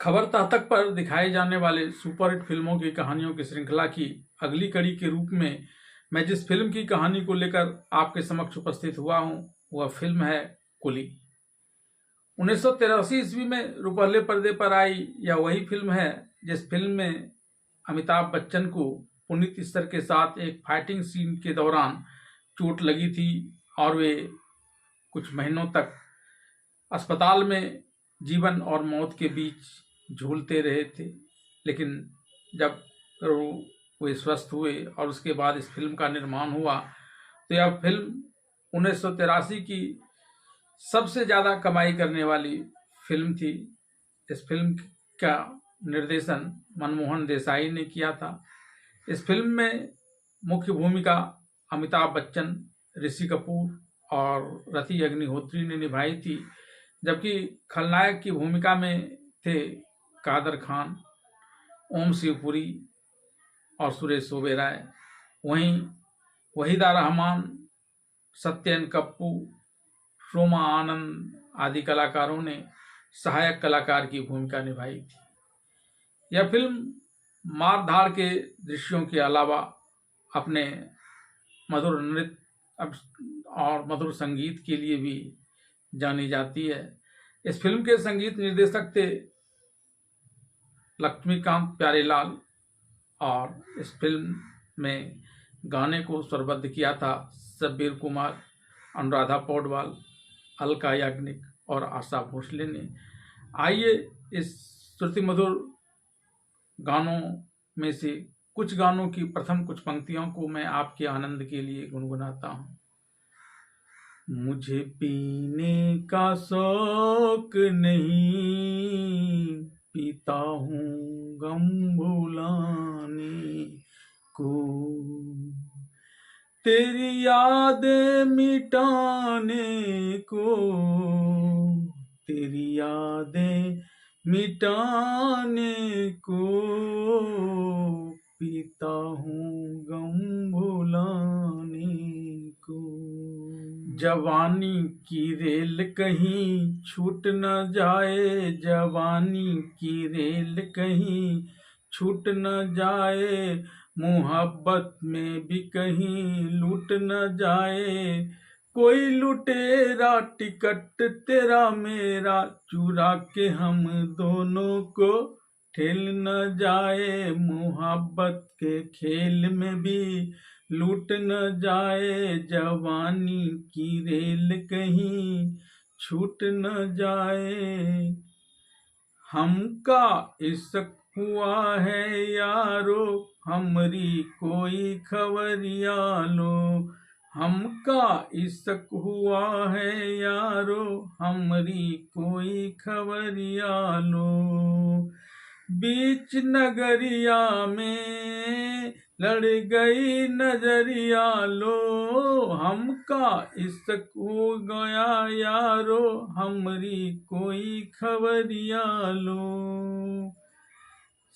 खबर तख्तक पर दिखाई जाने वाले सुपरहिट फिल्मों की कहानियों की श्रृंखला की अगली कड़ी के रूप में मैं जिस फिल्म की कहानी को लेकर आपके समक्ष उपस्थित हुआ हूं, वह फिल्म है कुली। 1983 ईस्वी में रुपहले पर्दे पर आई यह वही फिल्म है जिस फिल्म में अमिताभ बच्चन को पुनीत इस्सर के साथ एक फाइटिंग सीन के दौरान चोट लगी थी और वे कुछ महीनों तक अस्पताल में जीवन और मौत के बीच झूलते रहे थे। लेकिन जब वे स्वस्थ हुए और उसके बाद इस फिल्म का निर्माण हुआ तो यह फिल्म 1983 की सबसे ज़्यादा कमाई करने वाली फिल्म थी। इस फिल्म का निर्देशन मनमोहन देसाई ने किया था। इस फिल्म में मुख्य भूमिका अमिताभ बच्चन, ऋषि कपूर और रति अग्निहोत्री ने निभाई थी, जबकि खलनायक की भूमिका में थे कादर खान, ओम शिवपुरी और सुरेश ओबेरॉय। वहीं वहीदा रहमान, सत्यन कप्पू, रोमा आनंद आदि कलाकारों ने सहायक कलाकार की भूमिका निभाई थी। यह फिल्म मारधाड़ के दृश्यों के अलावा अपने मधुर नृत्य और मधुर संगीत के लिए भी जानी जाती है। इस फिल्म के संगीत निर्देशक थे लक्ष्मीकांत प्यारेलाल और इस फिल्म में गाने को स्वरबद्ध किया था शब्बीर कुमार, अनुराधा पौडवाल, अलका याग्निक और आशा भोसले ने। आइए इस श्रुति मधुर गानों में से कुछ गानों की प्रथम कुछ पंक्तियों को मैं आपके आनंद के लिए गुनगुनाता हूँ। मुझे पीने का शौक नहीं, पीता हूँ गम भुलाने को, तेरी यादें मिटाने को, तेरी यादें मिटाने को, पीता हूँ गम भुलाने को। जवानी की रेल कहीं छूट न जाए, जवानी की रेल कहीं छूट न जाए, मोहब्बत में भी कहीं लूट न जाए, कोई लुटेरा टिकट तेरा मेरा चुरा के हम दोनों को ठेल न जाए, मोहब्बत के खेल में भी लूट न जाए, जवानी की रेल कहीं छूट न जाए। हमका इश्क हुआ है यारो, हमरी कोई खबरिया लो, हमका इश्क हुआ है यारो, हमरी कोई खबरिया लो। बीच नगरिया में लड़ गई नजरिया लो, हमका इश्क हो गया यारो, हमरी कोई खबरिया लो।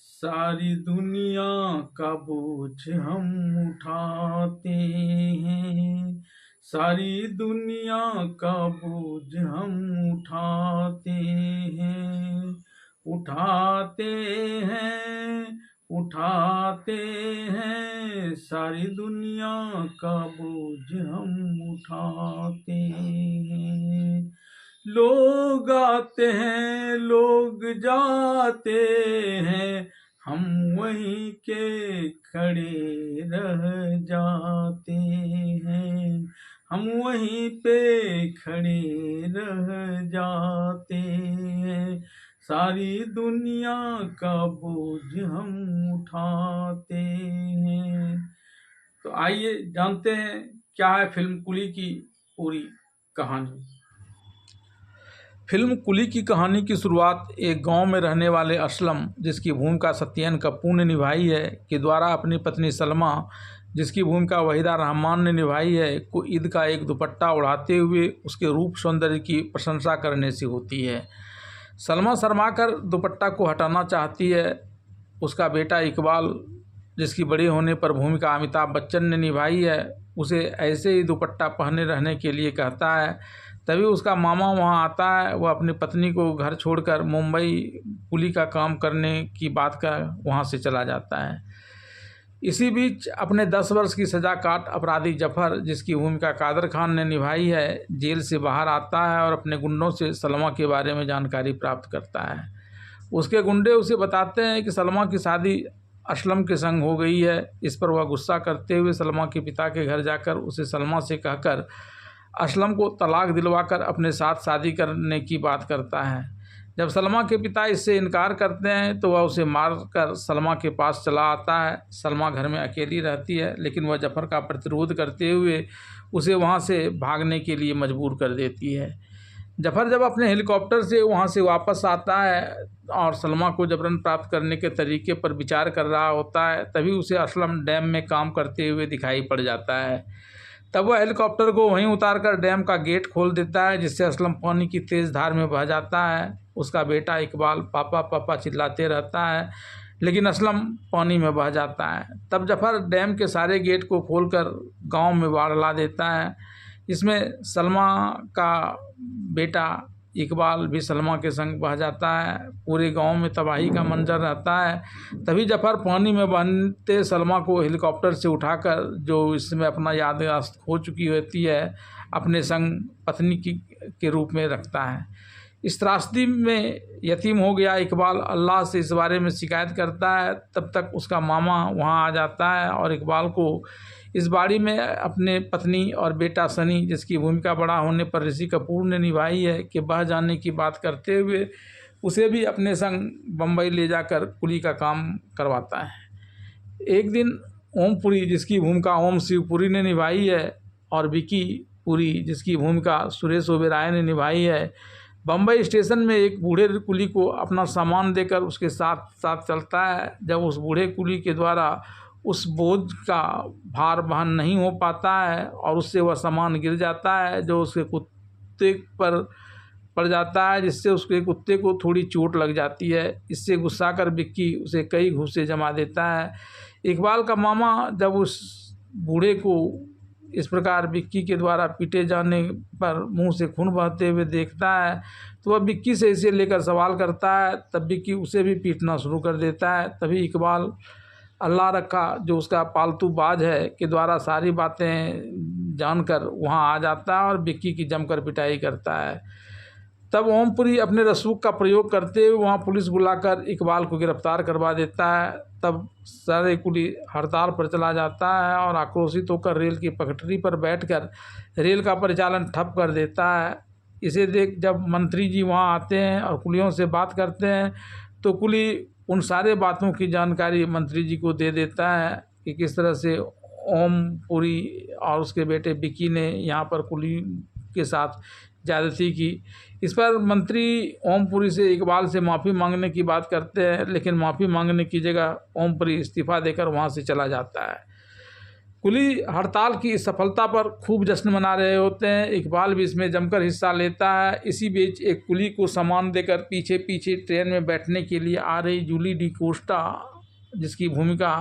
सारी दुनिया का बोझ हम उठाते हैं, सारी दुनिया का बोझ हम उठाते हैं, उठाते हैं, उठाते हैं, सारी दुनिया का बोझ हम उठाते हैं। लोग आते हैं, लोग जाते हैं, हम वहीं के खड़े रह जाते हैं, हम वहीं पे खड़े रह जाते हैं, सारी दुनिया का बोझ हम उठाते हैं। तो आइए जानते हैं क्या है फिल्म कुली की पूरी कहानी। फिल्म कुली की कहानी की शुरुआत एक गांव में रहने वाले असलम, जिसकी भूमिका सत्यन कपूर ने निभाई है, के द्वारा अपनी पत्नी सलमा, जिसकी भूमिका वहीदा रहमान ने निभाई है, को ईद का एक दुपट्टा उड़ाते हुए उसके रूप सौंदर्य की प्रशंसा करने से होती है। सलमा शर्माकर दुपट्टा को हटाना चाहती है। उसका बेटा इकबाल, जिसकी बड़े होने पर भूमिका अमिताभ बच्चन ने निभाई है, उसे ऐसे ही दुपट्टा पहने रहने के लिए कहता है तभी उसका मामा वहाँ आता है। वह अपनी पत्नी को घर छोड़कर मुंबई कुली का काम करने की बात का वहाँ से चला जाता है। इसी बीच अपने 10 वर्ष की सज़ा काट अपराधी जफ़र, जिसकी भूमिका कादर खान ने निभाई है, जेल से बाहर आता है और अपने गुंडों से सलमा के बारे में जानकारी प्राप्त करता है। उसके गुंडे उसे बताते हैं कि सलमा की शादी असलम के संग हो गई है। इस पर वह गुस्सा करते हुए सलमा के पिता के घर जाकर उसे सलमा से कहकर असलम को तलाक दिलवाकर अपने साथ शादी करने की बात करता है। जब सलमा के पिता इससे इनकार करते हैं तो वह उसे मारकर सलमा के पास चला आता है। सलमा घर में अकेली रहती है, लेकिन वह जफ़र का प्रतिरोध करते हुए उसे वहां से भागने के लिए मजबूर कर देती है। जफ़र जब अपने हेलीकॉप्टर से वहां से वापस आता है और सलमा को जबरन प्राप्त करने के तरीके पर विचार कर रहा होता है, तभी उसे असलम डैम में काम करते हुए दिखाई पड़ जाता है। तब वह हेलीकॉप्टर को वहीं उतारकर डैम का गेट खोल देता है, जिससे असलम पानी की तेज़ धार में बह जाता है। उसका बेटा इकबाल पापा पापा चिल्लाते रहता है, लेकिन असलम पानी में बह जाता है। तब जफ़र डैम के सारे गेट को खोलकर गांव में बाढ़ ला देता है। इसमें सलमा का बेटा इकबाल भी सलमा के संग बह जाता है। पूरे गांव में तबाही का मंजर रहता है। तभी जफ़र पानी में बहते सलमा को हेलीकॉप्टर से उठाकर, जो इसमें अपना याददाश्त खो चुकी होती है, अपने संग पत्नी के रूप में रखता है। इस त्रासदी में यतीम हो गया इकबाल अल्लाह से इस बारे में शिकायत करता है। तब तक उसका मामा वहां आ जाता है और इकबाल को इस बाड़ी में अपने पत्नी और बेटा सनी, जिसकी भूमिका बड़ा होने पर ऋषि कपूर ने निभाई है, कि बह जाने की बात करते हुए उसे भी अपने संग बम्बई ले जाकर कुली का काम करवाता है। एक दिन ओमपुरी, जिसकी भूमिका ओम शिवपुरी ने निभाई है, और विकी पुरी, जिसकी भूमिका सुरेश ओबेरॉय ने निभाई है, बम्बई स्टेशन में एक बूढ़े कुली को अपना सामान देकर उसके साथ साथ चलता है। जब उस बूढ़े कुली के द्वारा उस बोझ का भार वहन नहीं हो पाता है और उससे वह सामान गिर जाता है, जो उसके कुत्ते पर पड़ जाता है, जिससे उसके कुत्ते को थोड़ी चोट लग जाती है। इससे गुस्सा कर विक्की उसे कई घूंसे जमा देता है। इकबाल का मामा जब उस बूढ़े को इस प्रकार विक्की के द्वारा पीटे जाने पर मुंह से खून बहते हुए देखता है, तो वह विक्की से इसे लेकर सवाल करता है। तब विक्की उसे भी पीटना शुरू कर देता है। तभी इकबाल अल्लाह रखा, जो उसका पालतू बाज है, के द्वारा सारी बातें जानकर वहां आ जाता है और विक्की की जमकर पिटाई करता है। तब ओमपुरी अपने रसूख का प्रयोग करते हुए वहां पुलिस बुलाकर इकबाल को गिरफ्तार करवा देता है। तब सारे कुली हड़ताल पर चला जाता है और आक्रोशित होकर रेल की पटरी पर बैठकर रेल का परिचालन ठप कर देता है। इसे देख जब मंत्री जी वहां आते हैं और कुलियों से बात करते हैं, तो कुली उन सारे बातों की जानकारी मंत्री जी को दे देता है कि किस तरह से ओमपुरी और उसके बेटे विक्की ने यहाँ पर कुली के साथ ज़्यादती की। इस पर मंत्री ओमपुरी से इकबाल से माफ़ी मांगने की बात करते हैं, लेकिन माफ़ी मांगने की जगह ओमपुरी इस्तीफ़ा देकर वहाँ से चला जाता है। कुली हड़ताल की इस सफलता पर खूब जश्न मना रहे होते हैं। इकबाल भी इसमें जमकर हिस्सा लेता है। इसी बीच एक कुली को सामान देकर पीछे पीछे ट्रेन में बैठने के लिए आ रही जूली डी कोस्टा, जिसकी भूमिका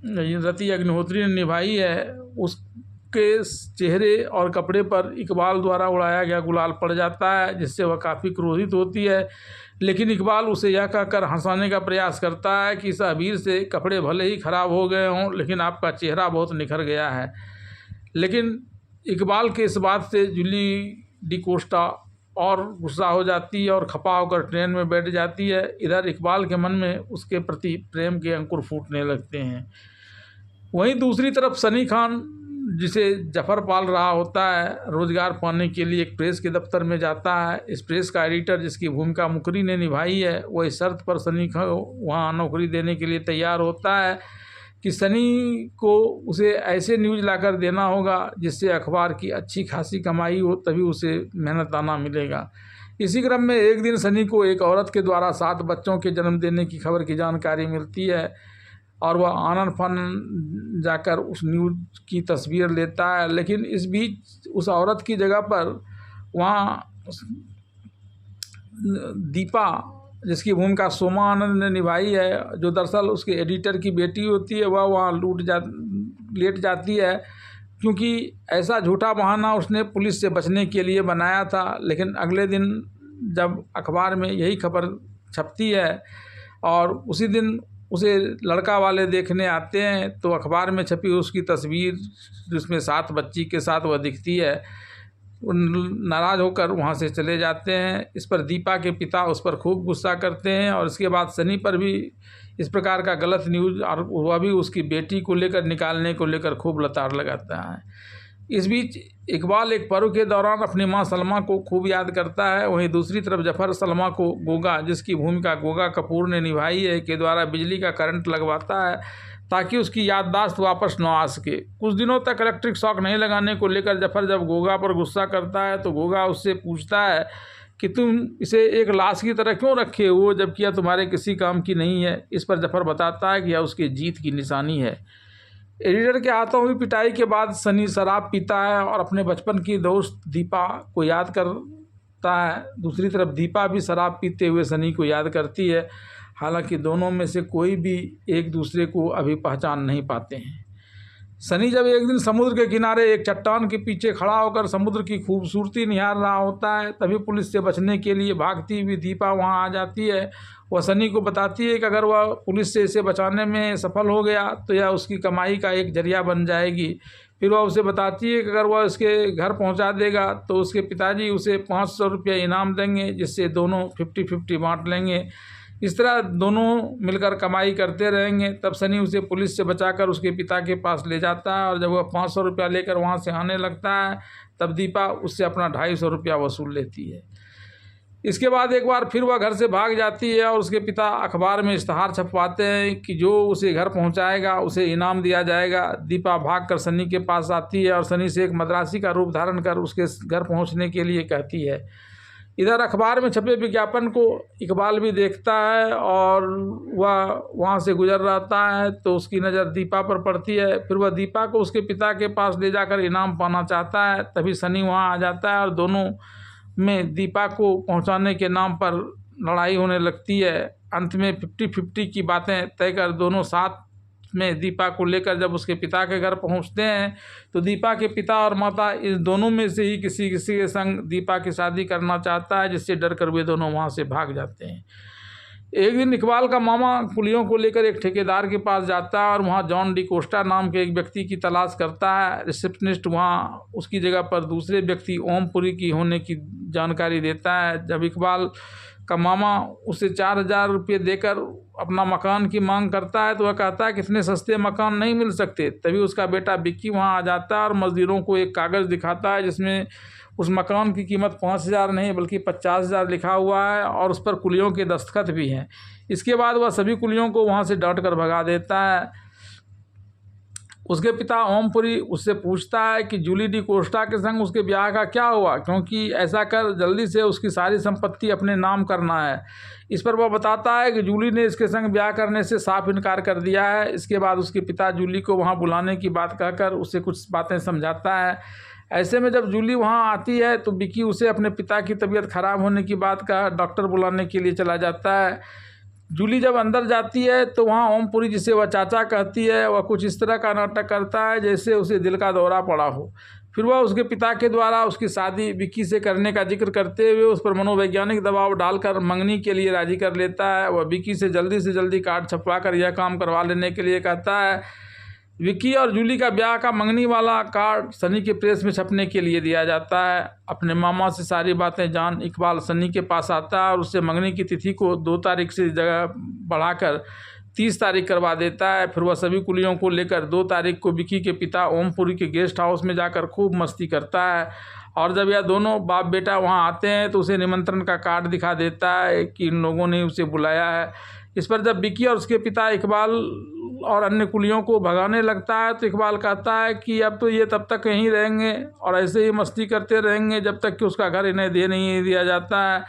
रति अग्निहोत्री ने निभाई है, उसके चेहरे और कपड़े पर इकबाल द्वारा उड़ाया गया गुलाल पड़ जाता है, जिससे वह काफ़ी क्रोधित होती है। लेकिन इकबाल उसे यह कहकर हंसाने का प्रयास करता है कि इस अबीर से कपड़े भले ही ख़राब हो गए हों, लेकिन आपका चेहरा बहुत निखर गया है। लेकिन इकबाल के इस बात से जूली डी कोस्टा और गुस्सा हो जाती है और खपा होकर ट्रेन में बैठ जाती है। इधर इकबाल के मन में उसके प्रति प्रेम के अंकुर फूटने लगते हैं। वहीं दूसरी तरफ सनी खान, जिसे जफ़र पाल रहा होता है, रोज़गार पाने के लिए एक प्रेस के दफ्तर में जाता है। इस प्रेस का एडिटर, जिसकी भूमिका मुकरी ने निभाई है, वो इस शर्त पर सनी को वहाँ नौकरी देने के लिए तैयार होता है कि सनी को उसे ऐसे न्यूज़ लाकर देना होगा जिससे अखबार की अच्छी खासी कमाई हो, तभी उसे मेहनताना मिलेगा। इसी क्रम में एक दिन सनी को एक औरत के द्वारा 7 बच्चों के जन्म देने की खबर की जानकारी मिलती है और वह आनन फानन जाकर उस न्यूज़ की तस्वीर लेता है। लेकिन इस बीच उस औरत की जगह पर वहाँ दीपा, जिसकी भूमिका सोमा आनंद ने निभाई है, जो दरअसल उसके एडिटर की बेटी होती है, वह वहाँ लेट जाती है। क्योंकि ऐसा झूठा बहाना उसने पुलिस से बचने के लिए बनाया था। लेकिन अगले दिन जब अखबार में यही खबर छपती है और उसी दिन उसे लड़का वाले देखने आते हैं, तो अखबार में छपी उसकी तस्वीर जिसमें 7 बच्ची के साथ वह दिखती है, नाराज़ होकर वहाँ से चले जाते हैं। इस पर दीपा के पिता उस पर खूब गुस्सा करते हैं और इसके बाद सनी पर भी इस प्रकार का गलत न्यूज़ और वह भी उसकी बेटी को लेकर निकालने को लेकर खूब लताड़ लगाता है। इस बीच इकबाल एक पर्व के दौरान अपनी मां सलमा को खूब याद करता है। वहीं दूसरी तरफ जफर सलमा को गोगा, जिसकी भूमिका गोगा कपूर ने निभाई है, के द्वारा बिजली का करंट लगवाता है ताकि उसकी याददाश्त वापस न आ सके। कुछ दिनों तक इलेक्ट्रिक शॉक नहीं लगाने को लेकर जफर जब गोगा पर गुस्सा करता है तो गोगा उससे पूछता है कि तुम इसे एक लाश की तरह क्यों रखे हो, जबकि यह तुम्हारे किसी काम की नहीं है। इस पर जफर बताता है कि यह उसकी जीत की निशानी है। एडिटर के हाथों हुई पिटाई के बाद सनी शराब पीता है और अपने बचपन की दोस्त दीपा को याद करता है। दूसरी तरफ दीपा भी शराब पीते हुए सनी को याद करती है। हालांकि दोनों में से कोई भी एक दूसरे को अभी पहचान नहीं पाते हैं। सनी जब एक दिन समुद्र के किनारे एक चट्टान के पीछे खड़ा होकर समुद्र की खूबसूरती निहार रहा होता है, तभी पुलिस से बचने के लिए भागती हुई दीपा वहां आ जाती है। वह सनी को बताती है कि अगर वह पुलिस से इसे बचाने में सफल हो गया तो यह उसकी कमाई का एक जरिया बन जाएगी। फिर वह उसे बताती है कि अगर वह इसके घर पहुंचा देगा तो उसके पिताजी उसे 500 रुपये इनाम देंगे, जिससे दोनों 50-50 बांट लेंगे। इस तरह दोनों मिलकर कमाई करते रहेंगे। तब सनी उसे पुलिस से बचाकर उसके पिता के पास ले जाता है और जब वह 500 रुपया लेकर वहाँ से आने लगता है तब दीपा उससे अपना 250 रुपया वसूल लेती है। इसके बाद एक बार फिर वह घर से भाग जाती है और उसके पिता अखबार में इश्तहार छपवाते हैं कि जो उसे घर पहुंचाएगा उसे इनाम दिया जाएगा। दीपा भागकर सनी के पास आती है और सनी से एक मद्रासी का रूप धारण कर उसके घर पहुंचने के लिए कहती है। इधर अखबार में छपे विज्ञापन को इकबाल भी देखता है और वह वहाँ से गुजर रहता है तो उसकी नज़र दीपा पर पड़ती है। फिर वह दीपा को उसके पिता के पास ले जाकर इनाम पाना चाहता है। तभी सनी वहाँ आ जाता है और दोनों में दीपा को पहुँचाने के नाम पर लड़ाई होने लगती है। अंत में 50-50 की बातें तय कर दोनों साथ में दीपा को लेकर जब उसके पिता के घर पहुंचते हैं तो दीपा के पिता और माता इस दोनों में से ही किसी के संग दीपा की शादी करना चाहता है, जिससे डर कर वे दोनों वहां से भाग जाते हैं। एक दिन इकबाल का मामा कुलियों को लेकर एक ठेकेदार के पास जाता है और वहाँ जॉन डी कोस्टा नाम के एक व्यक्ति की तलाश करता है। रिसेप्शनिस्ट वहाँ उसकी जगह पर दूसरे व्यक्ति ओमपुरी की होने की जानकारी देता है। जब इकबाल का मामा उसे 4000 रुपये देकर अपना मकान की मांग करता है तो वह कहता है कि इतने सस्ते मकान नहीं मिल सकते। तभी उसका बेटा विक्की वहाँ आ जाता है और मजदूरों को एक कागज़ दिखाता है जिसमें उस मकान की कीमत 5000 नहीं बल्कि 50000 लिखा हुआ है और उस पर कुलियों के दस्तखत भी हैं। इसके बाद वह सभी कुलियों को वहाँ से डांट कर भगा देता है। उसके पिता ओमपुरी उससे पूछता है कि जूली डी कोस्टा के संग उसके ब्याह का क्या हुआ, क्योंकि ऐसा कर जल्दी से उसकी सारी संपत्ति अपने नाम करना है। इस पर वह बताता है कि जूली ने इसके संग ब्याह करने से साफ इनकार कर दिया है। इसके बाद उसके पिता जूली को वहाँ बुलाने की बात कहकर उससे कुछ बातें समझाता है। ऐसे में जब जूली वहाँ आती है तो विक्की उसे अपने पिता की तबीयत खराब होने की बात कह डॉक्टर बुलाने के लिए चला जाता है। जूली जब अंदर जाती है तो वहाँ ओमपुरी, जिसे वह चाचा कहती है, वह कुछ इस तरह का नाटक करता है जैसे उसे दिल का दौरा पड़ा हो। फिर वह उसके पिता के द्वारा उसकी शादी विक्की से करने का जिक्र करते हुए उस पर मनोवैज्ञानिक दबाव डालकर मंगनी के लिए राजी कर लेता है। वह विक्की से जल्दी कार्ड छपवा कर यह काम करवा लेने के लिए कहता है। विक्की और जूली का ब्याह का मंगनी वाला कार्ड सनी के प्रेस में छपने के लिए दिया जाता है। अपने मामा से सारी बातें जान इकबाल सनी के पास आता है और उससे मंगनी की तिथि को 2 तारीख से जगह बढ़ाकर 30 तारीख करवा देता है। फिर वह सभी कुलियों को लेकर 2 तारीख को विक्की के पिता ओमपुरी के गेस्ट हाउस में जाकर खूब मस्ती करता है और जब यह दोनों बाप बेटा वहाँ आते हैं तो उसे निमंत्रण का कार्ड दिखा देता है कि इन लोगों ने उसे बुलाया है। इस पर जब विक्की और उसके पिता इकबाल और अन्य कुलियों को भगाने लगता है तो इकबाल कहता है कि अब तो ये तब तक यहीं रहेंगे और ऐसे ही मस्ती करते रहेंगे जब तक कि उसका घर इन्हें दे नहीं दिया जाता है।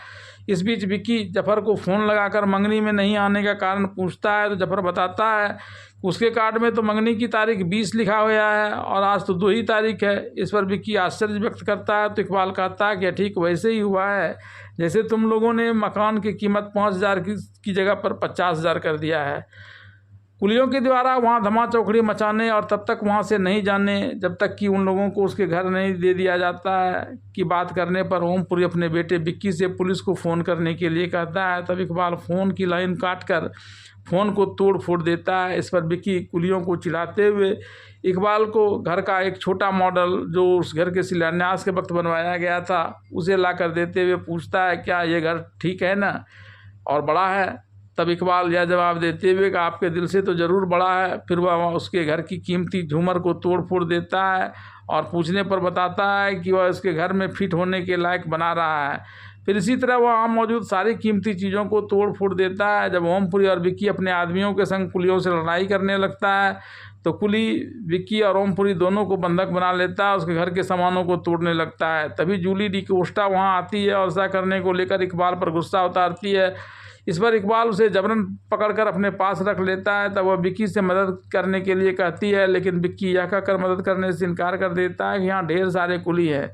इस बीच विक्की जफर को फ़ोन लगाकर मंगनी में नहीं आने का कारण पूछता है तो जफर बताता है उसके कार्ड में तो मंगनी की तारीख 20 लिखा हुआ है और आज तो 2 ही तारीख है। इस पर विक्की आश्चर्य व्यक्त करता है तो इकबाल कहता है कि ठीक वैसे ही हुआ है जैसे तुम लोगों ने मकान की कीमत 5000 की जगह पर 50000 कर दिया है। कुलियों के द्वारा वहाँ धमा चौकड़ी मचाने और तब तक वहाँ से नहीं जाने जब तक कि उन लोगों को उसके घर नहीं दे दिया जाता है कि बात करने पर ओमपुरी अपने बेटे विक्की से पुलिस को फ़ोन करने के लिए कहता है। तब इकबाल फ़ोन की लाइन काट कर फ़ोन को तोड़ फोड़ देता है। इस पर विक्की कुलियों को चिढ़ाते हुए इकबाल को घर का एक छोटा मॉडल जो उस घर के शिलान्यास के वक्त बनवाया गया था उसे ला कर देते हुए पूछता है, क्या ये घर ठीक है ना और बड़ा है? तब इकबाल यह जवाब देते हुए कि आपके दिल से तो ज़रूर बड़ा है। फिर वह उसके घर की कीमती झूमर को तोड़ फोड़ देता है और पूछने पर बताता है कि वह उसके घर में फिट होने के लायक बना रहा है। फिर इसी तरह वह वहाँ मौजूद सारी कीमती चीज़ों को तोड़ फोड़ देता है। जब ओमपुरी और विक्की अपने आदमियों के संग कुलियों से लड़ाई करने लगता है तो कुली विक्की और ओमपुरी दोनों को बंधक बना लेता है, उसके घर के सामानों को तोड़ने लगता है। तभी जूली डिकोस्टा वहाँ आती है और ऐसा करने को लेकर इकबाल पर गुस्सा उतारती है। इस पर इकबाल उसे जबरन पकड़कर अपने पास रख लेता है। तब वह विक्की से मदद करने के लिए कहती है, लेकिन विक्की यह कहकर मदद करने से इनकार कर देता है कि यहाँ ढेर सारे कुली है।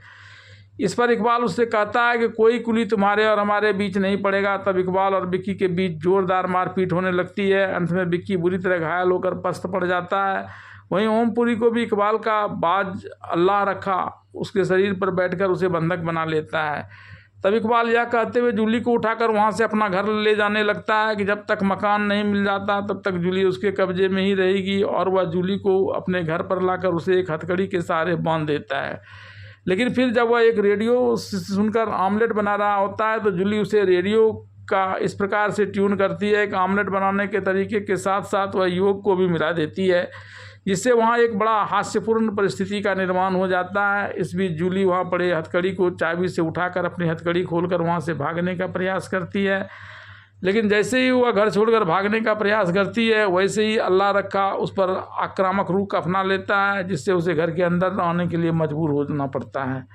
इस पर इकबाल उससे कहता है कि कोई कुली तुम्हारे और हमारे बीच नहीं पड़ेगा। तब इकबाल और विक्की के बीच जोरदार मारपीट होने लगती है। अंत में विक्की बुरी तरह घायल होकर पस्त पड़ जाता है। वहीं ओमपुरी को भी इकबाल का बाज अल्लाह रखा उसके शरीर पर बैठकर उसे बंधक बना लेता है। तब इकबाल यह कहते हुए जूली को उठाकर वहाँ से अपना घर ले जाने लगता है कि जब तक मकान नहीं मिल जाता तब तक जूली उसके कब्जे में ही रहेगी और वह जूली को अपने घर पर लाकर उसे एक हथकड़ी के सहारे बांध देता है। लेकिन फिर जब वह एक रेडियो सुनकर आमलेट बना रहा होता है तो जूली उसे रेडियो का इस प्रकार से ट्यून करती है कि आमलेट बनाने के तरीके के साथ साथ वह युवक को भी मिला देती है, जिससे वहाँ एक बड़ा हास्यपूर्ण परिस्थिति का निर्माण हो जाता है। इस बीच जूली वहाँ पड़े हथकड़ी को चाबी से उठाकर अपनी हथकड़ी खोलकर वहाँ से भागने का प्रयास करती है। लेकिन जैसे ही वह घर छोड़कर भागने का प्रयास करती है वैसे ही अल्लाह रखा उस पर आक्रामक रूख अपना लेता है, जिससे उसे घर के अंदर आने के लिए मजबूर होना पड़ता है।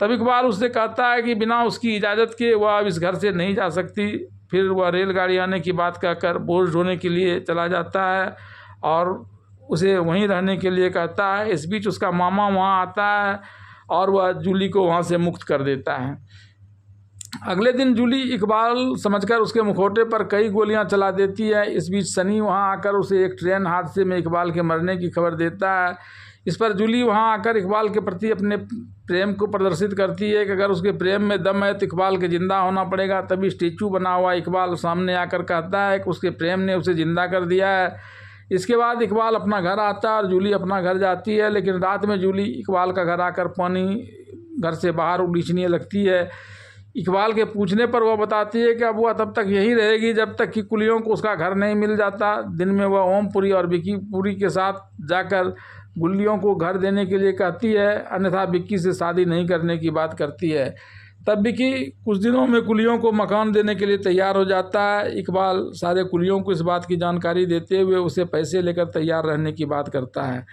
तब इकबाल उससे कहता है कि बिना उसकी इजाज़त के वह अब इस घर से नहीं जा सकती। फिर वह रेलगाड़ी आने की बात कहकर बोझ ढोने के लिए चला जाता है और उसे वहीं रहने के लिए कहता है। इस बीच उसका मामा वहाँ आता है और वह जूली को वहाँ से मुक्त कर देता है। अगले दिन जूली इकबाल समझकर उसके मुखौटे पर कई गोलियां चला देती है। इस बीच सनी वहां आकर उसे एक ट्रेन हादसे में इकबाल के मरने की खबर देता है। इस पर जूली वहां आकर इकबाल के प्रति अपने प्रेम को प्रदर्शित करती है कि अगर उसके प्रेम में दम है तो इकबाल के ज़िंदा होना पड़ेगा। तभी स्टेचू बना हुआ इकबाल सामने आकर कहता है कि उसके प्रेम ने उसे ज़िंदा कर दिया है। इसके बाद इकबाल अपना घर आता है और जूली अपना घर जाती है। लेकिन रात में जूली इकबाल का घर आकर पानी घर से बाहर उलीचने लगती है। इकबाल के पूछने पर वह बताती है कि अब वह तब तक यहीं रहेगी जब तक कि कुलियों को उसका घर नहीं मिल जाता। दिन में वह ओमपुरी और विक्की पुरी के साथ जाकर गुल्लियों को घर देने के लिए कहती है, अन्यथा विक्की से शादी नहीं करने की बात करती है। तब विक्की कुछ दिनों में कुलियों को मकान देने के लिए तैयार हो जाता है। इकबाल सारे कुलियों को इस बात की जानकारी देते हुए उसे पैसे लेकर तैयार रहने की बात करता है।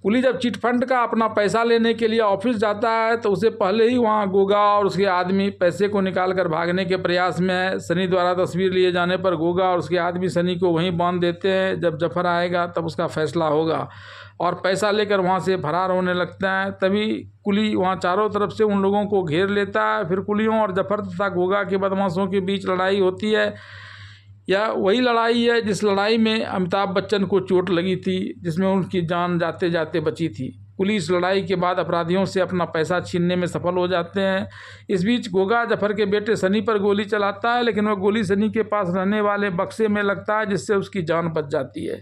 कुली जब चिटफंड का अपना पैसा लेने के लिए ऑफिस जाता है तो उसे पहले ही वहाँ गोगा और उसके आदमी पैसे को निकाल कर भागने के प्रयास में है। सनी द्वारा तस्वीर लिए जाने पर गोगा और उसके आदमी सनी को वहीं बांध देते हैं। जब जफर आएगा तब उसका फैसला होगा और पैसा लेकर वहाँ से फरार होने लगता है। तभी कुली वहाँ चारों तरफ से उन लोगों को घेर लेता है। फिर कुलियों और जफर तथा गोगा के बदमाशों के बीच लड़ाई होती है। यह वही लड़ाई है जिस लड़ाई में अमिताभ बच्चन को चोट लगी थी, जिसमें उनकी जान जाते जाते बची थी। पुलिस लड़ाई के बाद अपराधियों से अपना पैसा छीनने में सफल हो जाते हैं। इस बीच गोगा जफर के बेटे सनी पर गोली चलाता है, लेकिन वह गोली सनी के पास रहने वाले बक्से में लगता है, जिससे उसकी जान बच जाती है।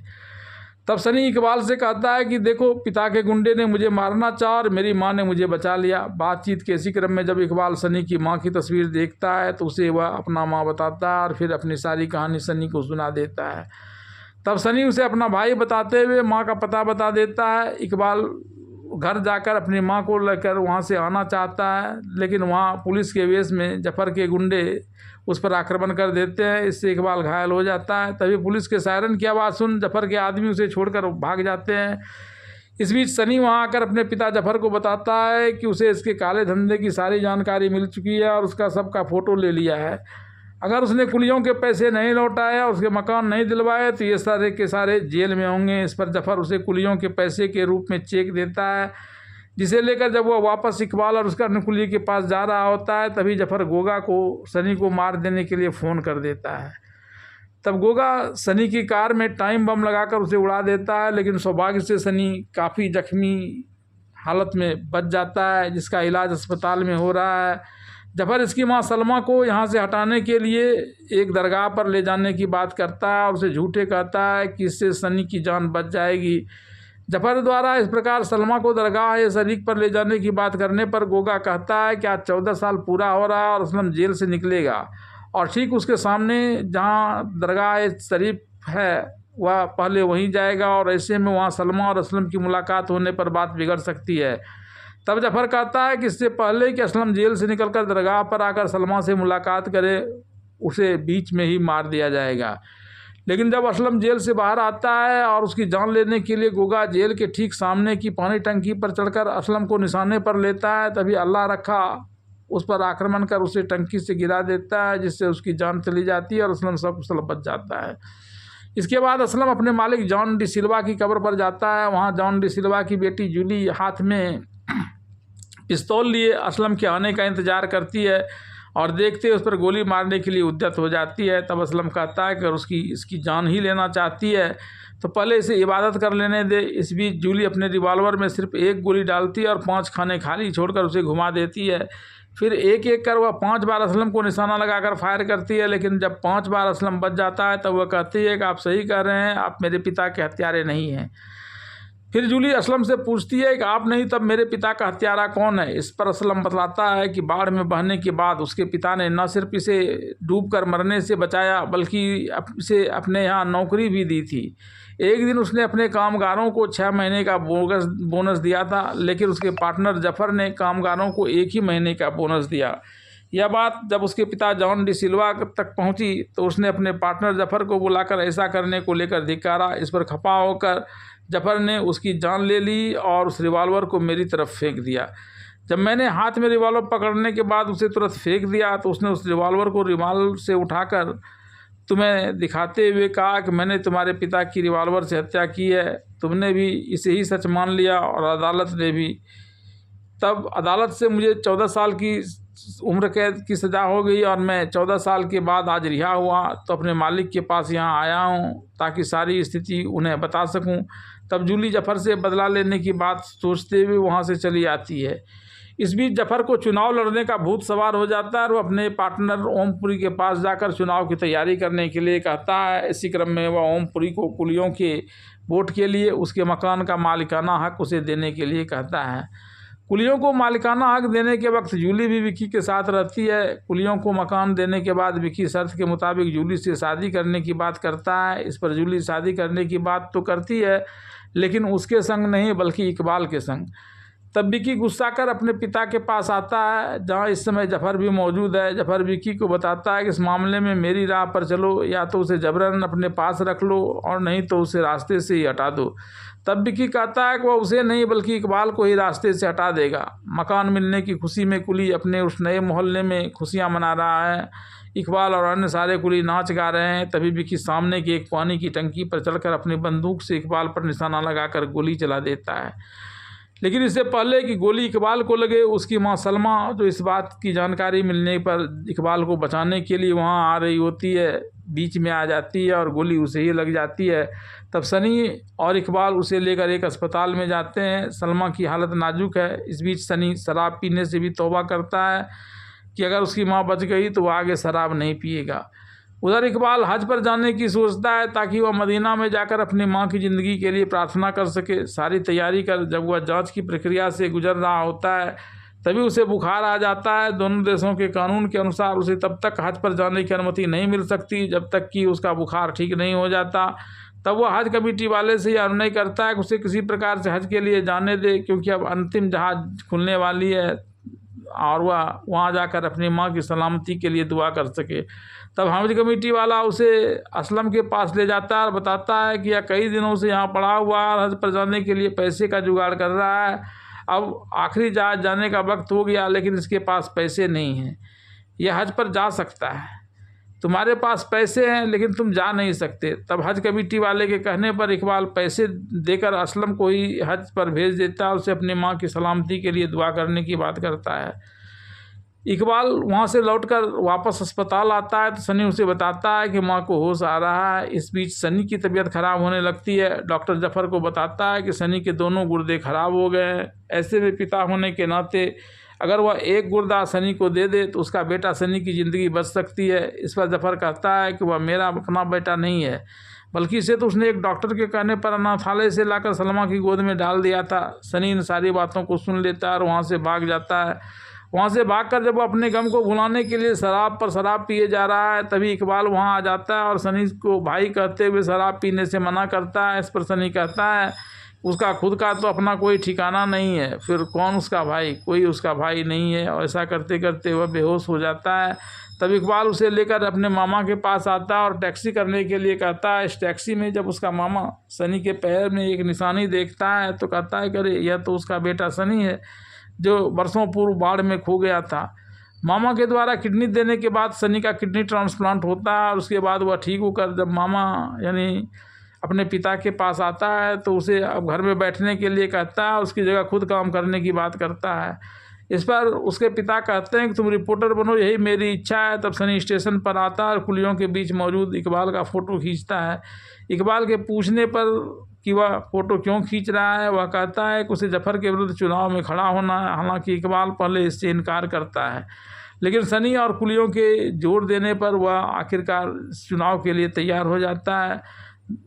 तब सनी इकबाल से कहता है कि देखो, पिता के गुंडे ने मुझे मारना चाहा और मेरी माँ ने मुझे बचा लिया। बातचीत के इसी क्रम में जब इकबाल सनी की माँ की तस्वीर देखता है तो उसे वह अपना माँ बताता है और फिर अपनी सारी कहानी सनी को सुना देता है। तब सनी उसे अपना भाई बताते हुए माँ का पता बता देता है। इकबाल घर जाकर अपनी माँ को लेकर वहाँ से आना चाहता है, लेकिन वहाँ पुलिस के वेश में जफर के गुंडे उस पर आक्रमण कर देते हैं। इससे इकबाल घायल हो जाता है। तभी पुलिस के सायरन की आवाज़ सुन जफर के आदमी उसे छोड़कर भाग जाते हैं। इस बीच सनी वहाँ आकर अपने पिता जफर को बताता है कि उसे इसके काले धंधे की सारी जानकारी मिल चुकी है और उसका सबका फ़ोटो ले लिया है। अगर उसने कुलियों के पैसे नहीं लौटाए और उसके मकान नहीं दिलवाए तो ये सारे के सारे जेल में होंगे। इस पर जफर उसे कुलियों के पैसे के रूप में चेक देता है, जिसे लेकर जब वह वापस इकबाल और उसका कुली के पास जा रहा होता है तभी जफर गोगा को सनी को मार देने के लिए फ़ोन कर देता है। तब गोगा सनी की कार में टाइम बम लगाकर उसे उड़ा देता है, लेकिन सौभाग्य से सनी काफ़ी जख्मी हालत में बच जाता है, जिसका इलाज अस्पताल में हो रहा है। जफर इसकी मां सलमा को यहाँ से हटाने के लिए एक दरगाह पर ले जाने की बात करता है और उसे झूठे कहता है कि इससे सनी की जान बच जाएगी। जफर द्वारा इस प्रकार सलमा को दरगाह शरीक पर ले जाने की बात करने पर गोगा कहता है कि आज 14 साल पूरा हो रहा है और असलम जेल से निकलेगा, और ठीक उसके सामने जहाँ दरगाह शरीफ है वह पहले वहीं जाएगा, और ऐसे में वहाँ सलमा और असलम की मुलाकात होने पर बात बिगड़ सकती है। तब जफर कहता है कि इससे पहले कि असलम जेल से निकलकर दरगाह पर आकर सलमा से मुलाकात करे, उसे बीच में ही मार दिया जाएगा। लेकिन जब असलम जेल से बाहर आता है और उसकी जान लेने के लिए गोगा जेल के ठीक सामने की पानी टंकी पर चढ़कर असलम को निशाने पर लेता है, तभी अल्लाह रखा उस पर आक्रमण कर उसे टंकी से गिरा देता है, जिससे उसकी जान चली जाती है और असलम सब बच जाता है। इसके बाद असलम अपने मालिक जॉन डी सिल्वा की कब्र पर जाता है। वहाँ जॉन डी सिल्वा की बेटी जूली हाथ में पिस्तौल लिए असलम के आने का इंतज़ार करती है और देखते उस पर गोली मारने के लिए उद्यत हो जाती है। तब असलम कहता है कि इसकी जान ही लेना चाहती है तो पहले इसे इबादत कर लेने दे। इस बीच जूली अपने रिवॉल्वर में सिर्फ एक गोली डालती है और 5 खाने खाली छोड़कर उसे घुमा देती है। फिर एक एक कर वह 5 बार असलम को निशाना लगाकर फायर करती है, लेकिन जब 5 बार असलम बच जाता है तब वह कहती है कि आप सही कह रहे हैं, आप मेरे पिता के हत्यारे नहीं हैं। फिर जूली असलम से पूछती है कि आप नहीं तब मेरे पिता का हत्यारा कौन है। इस पर असलम बतलाता है कि बाढ़ में बहने के बाद उसके पिता ने न सिर्फ इसे डूबकर मरने से बचाया बल्कि इसे अपने यहाँ नौकरी भी दी थी। एक दिन उसने अपने कामगारों को 6 महीने का बोनस दिया था, लेकिन उसके पार्टनर जफर ने कामगारों को 1 ही महीने का बोनस दिया। यह बात जब उसके पिता जॉन डी सिल्वा तक पहुंची तो उसने अपने पार्टनर जफर को बुलाकर ऐसा करने को लेकर धिक्कारा। इस पर खपा होकर जफर ने उसकी जान ले ली और उस रिवॉल्वर को मेरी तरफ फेंक दिया। जब मैंने हाथ में रिवॉल्वर पकड़ने के बाद उसे तुरंत फेंक दिया तो उसने उस रिवॉल्वर को रिवॉल्वर से उठाकर तुम्हें दिखाते हुए कहा कि मैंने तुम्हारे पिता की रिवॉल्वर से हत्या की है। तुमने भी इसे ही सच मान लिया और अदालत ने भी। तब अदालत से मुझे 14 साल की उम्र कैद की सज़ा हो गई और मैं 14 साल के बाद आज रिहा हुआ तो अपने मालिक के पास यहाँ आया हूँ ताकि सारी स्थिति उन्हें बता सकूँ। तब जूली जफर से बदला लेने की बात सोचते हुए वहाँ से चली आती है। इस बीच जफर को चुनाव लड़ने का भूत सवार हो जाता है और वो अपने पार्टनर ओमपुरी के पास जाकर चुनाव की तैयारी करने के लिए कहता है। इसी क्रम में वह ओमपुरी को कुलियों के वोट के लिए उसके मकान का मालिकाना हक उसे देने के लिए कहता है। कुलियों को मालिकाना हक देने के वक्त जूली भी विकी के साथ रहती है। कुलियों को मकान देने के बाद विकी शर्त के मुताबिक जूली से शादी करने की बात करता है। इस पर जूली शादी करने की बात तो करती है, लेकिन उसके संग नहीं बल्कि इकबाल के संग। तब विकी गुस्सा कर अपने पिता के पास आता है जहाँ इस समय जफर भी मौजूद है। जफर विकी को बताता है कि इस मामले में मेरी राह पर चलो, या तो उसे जबरन अपने पास रख लो और नहीं तो उसे रास्ते से ही हटा दो। तब विकी कहता है कि वह उसे नहीं बल्कि इकबाल को ही रास्ते से हटा देगा। मकान मिलने की खुशी में कुली अपने उस नए मोहल्ले में खुशियाँ मना रहा है। इकबाल और अन्य सारे कुली नाच गा रहे हैं। तभी विकी सामने की एक पानी की टंकी पर चढ़कर अपनी बंदूक से इकबाल पर निशाना लगाकर गोली चला देता है। लेकिन इससे पहले कि गोली इकबाल को लगे, उसकी मां सलमा जो इस बात की जानकारी मिलने पर इकबाल को बचाने के लिए वहां आ रही होती है, बीच में आ जाती है और गोली उसे ही लग जाती है। तब सनी और इकबाल उसे लेकर एक अस्पताल में जाते हैं। सलमा की हालत नाजुक है। इस बीच सनी शराब पीने से भी तौबा करता है कि अगर उसकी माँ बच गई तो वह आगे शराब नहीं पिएगा। उधर इकबाल हज पर जाने की सोचता है ताकि वह मदीना में जाकर अपनी माँ की ज़िंदगी के लिए प्रार्थना कर सके। सारी तैयारी कर जब वह जांच की प्रक्रिया से गुजर रहा होता है तभी उसे बुखार आ जाता है। दोनों देशों के कानून के अनुसार उसे तब तक हज पर जाने की अनुमति नहीं मिल सकती जब तक कि उसका बुखार ठीक नहीं हो जाता। तब वह हज कमेटी वाले से यह अनुनय करता है कि उसे किसी प्रकार से हज के लिए जाने दे, क्योंकि अब अंतिम जहाज खुलने वाली है और वह वहाँ जाकर अपनी माँ की सलामती के लिए दुआ कर सके। तब हज कमेटी वाला उसे असलम के पास ले जाता है और बताता है कि यह कई दिनों से यहाँ पड़ा हुआ है, हज पर जाने के लिए पैसे का जुगाड़ कर रहा है। अब आखिरी जहाज जाने का वक्त हो गया, लेकिन इसके पास पैसे नहीं हैं। यह हज पर जा सकता है, तुम्हारे पास पैसे हैं लेकिन तुम जा नहीं सकते। तब हज कमेटी वाले के कहने पर इकबाल पैसे देकर असलम को ही हज पर भेज देता है। उसे अपनी माँ की सलामती के लिए दुआ करने की बात करता है। इकबाल वहाँ से लौटकर वापस अस्पताल आता है तो सनी उसे बताता है कि माँ को होश आ रहा है। इस बीच सनी की तबीयत खराब होने लगती है। डॉक्टर जफर को बताता है कि सनी के दोनों गुर्दे खराब हो गए हैं। ऐसे में पिता होने के नाते अगर वह एक गुर्दा सनी को दे दे तो उसका बेटा सनी की ज़िंदगी बच सकती है। इस पर जफर कहता है कि वह मेरा अपना बेटा नहीं है, बल्कि इसे तो उसने एक डॉक्टर के कहने पर अनाथालय से लाकर सलमा की गोद में डाल दिया था। सनी इन सारी बातों को सुन लेता है और वहाँ से भाग जाता है। वहाँ से भागकर जब वो अपने गम को भुलाने के लिए शराब पर शराब पिए जा रहा है, तभी इकबाल वहाँ आ जाता है और सनी को भाई कहते हुए शराब पीने से मना करता है। इस पर सनी कहता है उसका खुद का तो अपना कोई ठिकाना नहीं है, फिर कौन उसका भाई? कोई उसका भाई नहीं है। और ऐसा करते करते वह बेहोश हो जाता है। तब इकबाल उसे लेकर अपने मामा के पास आता है और टैक्सी करने के लिए कहता है। इस टैक्सी में जब उसका मामा सनी के पैर में एक निशानी देखता है तो कहता है कि अरे यह तो उसका बेटा सनी है जो वर्षों पूर्व बाढ़ में खो गया था। मामा के द्वारा किडनी देने के बाद सनी का किडनी ट्रांसप्लांट होता है और उसके बाद वह ठीक होकर जब मामा यानी अपने पिता के पास आता है तो उसे अब घर में बैठने के लिए कहता है, उसकी जगह खुद काम करने की बात करता है। इस पर उसके पिता कहते हैं कि तुम रिपोर्टर बनो, यही मेरी इच्छा है। तब सनी स्टेशन पर आता है और कुलियों के बीच मौजूद इकबाल का फ़ोटो खींचता है। इकबाल के पूछने पर कि वह फ़ोटो क्यों खींच रहा है, वह कहता है कि उसे जफर के विरुद्ध चुनाव में खड़ा होना है। हालांकि इकबाल पहले इससे इनकार करता है, लेकिन सनी और कुलियों के जोर देने पर वह आखिरकार चुनाव के लिए तैयार हो जाता है।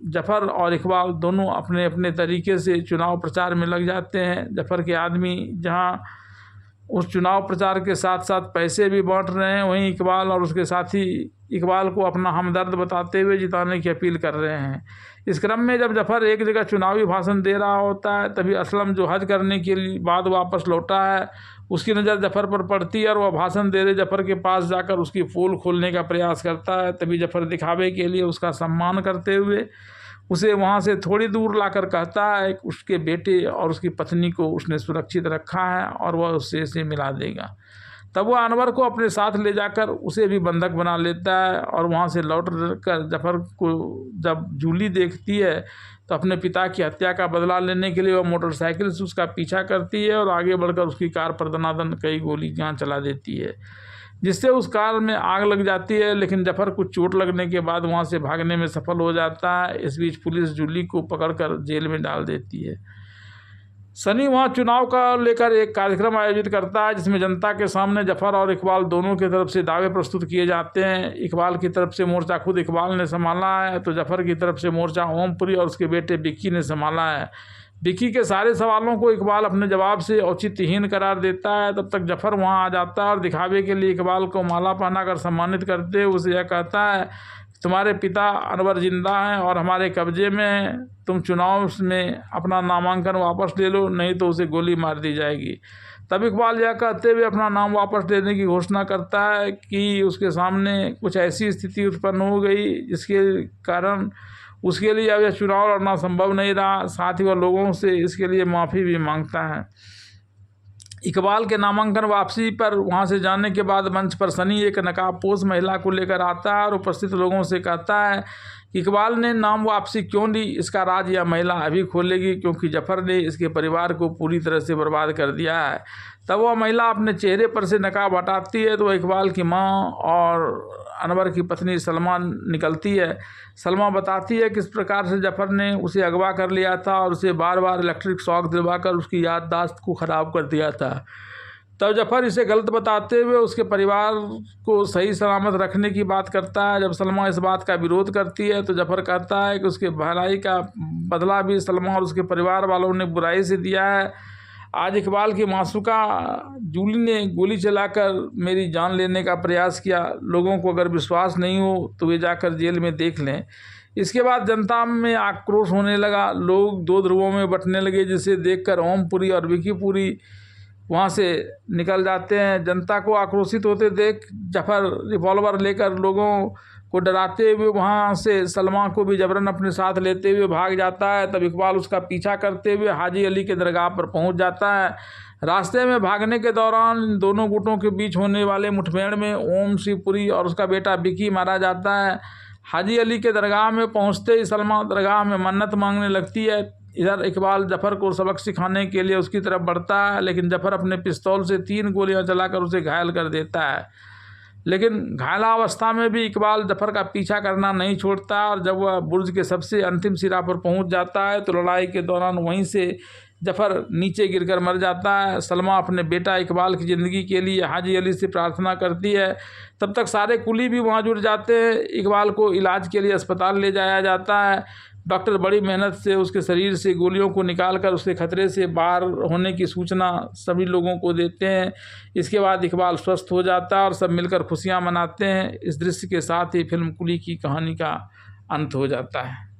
जफर और इकबाल दोनों अपने अपने तरीके से चुनाव प्रचार में लग जाते हैं। जफर के आदमी जहां उस चुनाव प्रचार के साथ साथ पैसे भी बांट रहे हैं, वहीं इकबाल और उसके साथी इकबाल को अपना हमदर्द बताते हुए जिताने की अपील कर रहे हैं। इस क्रम में जब जफर एक जगह चुनावी भाषण दे रहा होता है, तभी असलम जो हज करने के लिए बाद वापस लौटा है, उसकी नज़र जफर पर पड़ती है और वह भाषण दे रहे जफर के पास जाकर उसकी पोल खोलने का प्रयास करता है। तभी जफर दिखावे के लिए उसका सम्मान करते हुए उसे वहाँ से थोड़ी दूर लाकर कहता है कि उसके बेटे और उसकी पत्नी को उसने सुरक्षित रखा है और वह उससे मिला देगा। तब वह अनवर को अपने साथ ले जाकर उसे भी बंधक बना लेता है और वहाँ से लौट कर जफर को जब जूली देखती है तो अपने पिता की हत्या का बदला लेने के लिए वह मोटरसाइकिल से उसका पीछा करती है और आगे बढ़कर उसकी कार पर दनादन कई गोलियां चला देती है, जिससे उस कार में आग लग जाती है। लेकिन जफर कुछ चोट लगने के बाद वहाँ से भागने में सफल हो जाता है। इस बीच पुलिस जूली को पकड़कर जेल में डाल देती है। सनी वहाँ चुनाव का लेकर एक कार्यक्रम आयोजित करता है जिसमें जनता के सामने जफर और इकबाल दोनों की तरफ से दावे प्रस्तुत किए जाते हैं। इकबाल की तरफ से मोर्चा खुद इकबाल ने संभाला है तो जफर की तरफ से मोर्चा ओमपुरी और उसके बेटे विक्की ने संभाला है। विक्की के सारे सवालों को इकबाल अपने जवाब से औचित्यहीन करार देता है। तब तक जफर वहाँ आ जाता है और दिखावे के लिए इकबाल को माला पहनाकर सम्मानित करते हुए उसे यह कहता है तुम्हारे पिता अनवर जिंदा हैं और हमारे कब्जे में हैं, तुम चुनाव में अपना नामांकन वापस ले लो, नहीं तो उसे गोली मार दी जाएगी। तब इकबाल यह कहते हुए अपना नाम वापस लेने की घोषणा करता है कि उसके सामने कुछ ऐसी स्थिति उत्पन्न हो गई जिसके कारण उसके लिए अब यह चुनाव लड़ना संभव नहीं रहा। साथ ही वह लोगों से इसके लिए माफ़ी भी मांगता है। इकबाल के नामांकन वापसी पर वहां से जाने के बाद मंच पर सनी एक नकाबपोश महिला को लेकर आता है और उपस्थित लोगों से कहता है कि इकबाल ने नाम वापसी क्यों ली, इसका राज यह महिला अभी खोलेगी, क्योंकि जफर ने इसके परिवार को पूरी तरह से बर्बाद कर दिया है। तब वह महिला अपने चेहरे पर से नकाब हटाती है तो वह इकबाल की माँ और अनवर की पत्नी सलमा निकलती है। सलमा बताती है किस प्रकार से जफर ने उसे अगवा कर लिया था और उसे बार बार इलेक्ट्रिक शॉक दिलवाकर उसकी याददाश्त को ख़राब कर दिया था। तब जफर इसे गलत बताते हुए उसके परिवार को सही सलामत रखने की बात करता है। जब सलमा इस बात का विरोध करती है तो जफर कहता है कि उसके भलाई का बदला भी सलमा और उसके परिवार वालों ने बुराई से दिया है। आज इकबाल की मासूका जूली ने गोली चलाकर मेरी जान लेने का प्रयास किया। लोगों को अगर विश्वास नहीं हो तो वे जाकर जेल में देख लें। इसके बाद जनता में आक्रोश होने लगा। लोग दो ध्रुवों में बंटने लगे, जिसे देखकर ओमपुरी और विक्कीपुरी वहाँ से निकल जाते हैं। जनता को आक्रोशित होते देख जफर रिवॉल्वर लेकर लोगों को डराते हुए वहाँ से सलमा को भी जबरन अपने साथ लेते हुए भाग जाता है। तब इकबाल उसका पीछा करते हुए हाजी अली के दरगाह पर पहुँच जाता है। रास्ते में भागने के दौरान दोनों गुटों के बीच होने वाले मुठभेड़ में ओम शिवपुरी और उसका बेटा विक्की मारा जाता है। हाजी अली के दरगाह में पहुँचते ही सलमा दरगाह में मन्नत मांगने लगती है इधर इकबाल जफ़र को सबक सिखाने के लिए उसकी तरफ बढ़ता है, लेकिन जफ़र अपने पिस्तौल से 3 गोलियां चलाकर उसे घायल कर देता है। लेकिन घायलावस्था में भी इकबाल जफ़र का पीछा करना नहीं छोड़ता, और जब वह बुर्ज के सबसे अंतिम सिरा पर पहुंच जाता है तो लड़ाई के दौरान वहीं से जफ़र नीचे गिरकर मर जाता है। सलमा अपने बेटा इकबाल की ज़िंदगी के लिए हाजी अली से प्रार्थना करती है। तब तक सारे कुली भी वहाँ जुट जाते हैं। इकबाल को इलाज के लिए अस्पताल ले जाया जाता है। डॉक्टर बड़ी मेहनत से उसके शरीर से गोलियों को निकालकर उसके खतरे से बाहर होने की सूचना सभी लोगों को देते हैं। इसके बाद इकबाल स्वस्थ हो जाता है और सब मिलकर खुशियाँ मनाते हैं। इस दृश्य के साथ ही फिल्म कुली की कहानी का अंत हो जाता है।